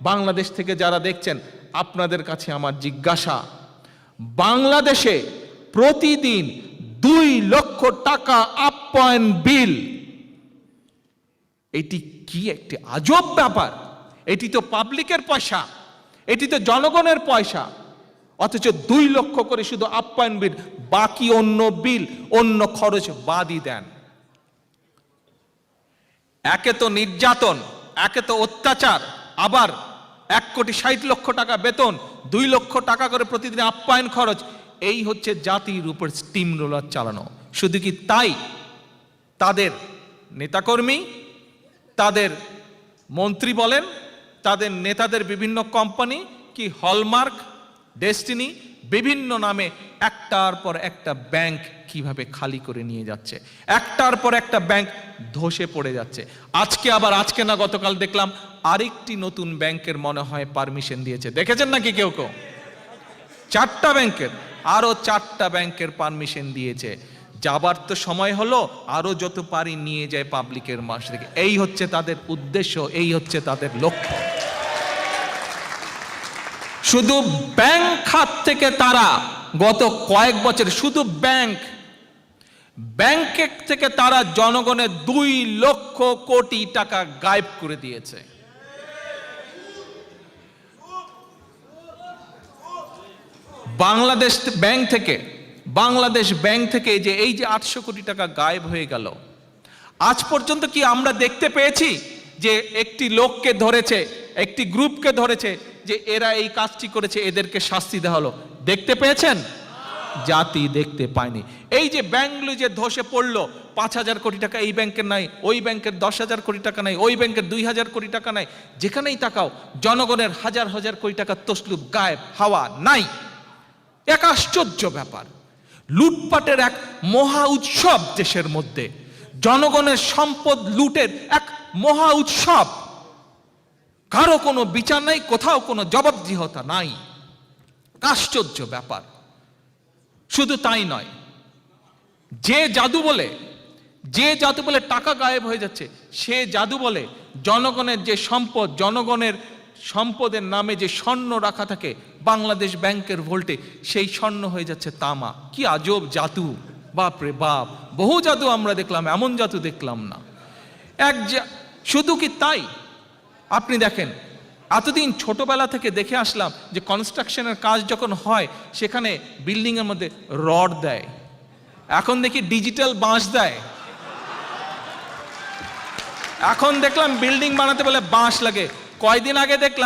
বাংলাদেশ থেকে যারা দেখছেন, আপনাদের কাছে আমার জিজ্ঞাসা, বাংলাদেশে প্রতিদিন 2 লক্ষ টাকা আপ্যায়ন বিল, এটি কি একটি আজব ব্যাপার। এটি তো পাবলিকের পয়সা, এটি তো জনগণের পয়সা, অথচ 2 লক্ষ করে শুধু আপ্যায়ন বিল, বাকি অন্য বিল অন্য খরচ বাদই দেন। একে তো নির্যাতন, একে তো অত্যাচার, আবার 1,60,00,000 টাকা বেতন, 2 লক্ষ টাকা করে প্রতিদিন আপ্যায়ন খরচ। এই হচ্ছে জাতির উপর স্টিম রোলার চালানো। শুধু কি তাই, তাদের নেতাকর্মী, তাদের মন্ত্রী বলেন, তাদের নেতাদের বিভিন্ন কোম্পানি কি হলমার্ক, ডেস্টিনি, বিভিন্ন নামে একটার পর একটা ব্যাংক কিভাবে খালি করে নিয়ে যাচ্ছে, একটার পর একটা ব্যাংক ধসে পড়ে যাচ্ছে। আজকে না গতকাল দেখলাম আরেকটি নতুন ব্যাংকের মনে হয় পারমিশন দিয়েছে, দেখেছেন নাকি কেউ? 4টা ব্যাংকের, আরো 4টা ব্যাংকের পারমিশন দিয়েছে। যাবার তো সময় হলো, আরো যত পারি নিয়ে যায় পাবলিকের মাস থেকে। এই হচ্ছে তাদের উদ্দেশ্য, এই হচ্ছে তাদের লক্ষ্য। শুধু ব্যাংক খাত থেকে তারা গত কয়েক বছর শুধু ব্যাংকের থেকে তারা জনগণের 2 লক্ষ কোটি টাকা গায়েব করে দিয়েছে। বাংলাদেশ ব্যাংক থেকে যে এই যে 800 কোটি টাকা গায়েব হয়ে গেল, আজ পর্যন্ত কি আমরা দেখতে পেয়েছি যে একটি লোককে ধরেছে, একটি গ্রুপকে ধরেছে যে এরা এই কাজটি করেছে, এদেরকে শাস্তি দেওয়া হলো? দেখতে পেয়েছেন? জাতি দেখতে পায়নি। এই যে ব্যাংকগুলো যে ধসে পড়লো, 5,000 কোটি টাকা এই ব্যাংকের নাই, ওই ব্যাংকের 10,000 কোটি টাকা নাই, ওই ব্যাংকের 2,000 কোটি টাকা নাই, যেখানেই তাকাও জনগণের হাজার হাজার কোটি টাকা তসলুপ, গায়েব, হাওয়া নাই। এক আশ্চর্য ব্যাপার। লুটপাটের এক মহা উৎসব দেশের মধ্যে, জনগণের সম্পদ লুটের এক মহা উৎসব। কারো কোনো বিচার নাই, কোথাও কোনো জবাবদিহিতা নাই। আশ্চর্য ব্যাপার। শুধু তাই নয়, যে জাদু বলে টাকা গায়েব হয়ে যাচ্ছে, সে জাদু বলে জনগণের যে সম্পদ, জনগণের সম্পদের নামে যে স্বর্ণ রাখা থাকে বাংলাদেশ ব্যাংকের ভোল্টে, সেই স্বর্ণ হয়ে যাচ্ছে তামা। কি আজব জাদু, বাপ রে বাপ। বহু জাদু আমরা দেখলাম, এমন জাদু দেখলাম না। শুধু কি তাই, আপনি দেখেন, এতদিন ছোটবেলা থেকে দেখে আসলাম যে কনস্ট্রাকশনের কাজ যখন হয় সেখানে বিল্ডিং এর মধ্যে রড দেয়, এখন দেখি ডিজিটাল বাঁশ দেয়। এখন দেখলাম বিল্ডিং বানাতে বলে বাঁশ লাগে। কয়দিন আগে দেখলাম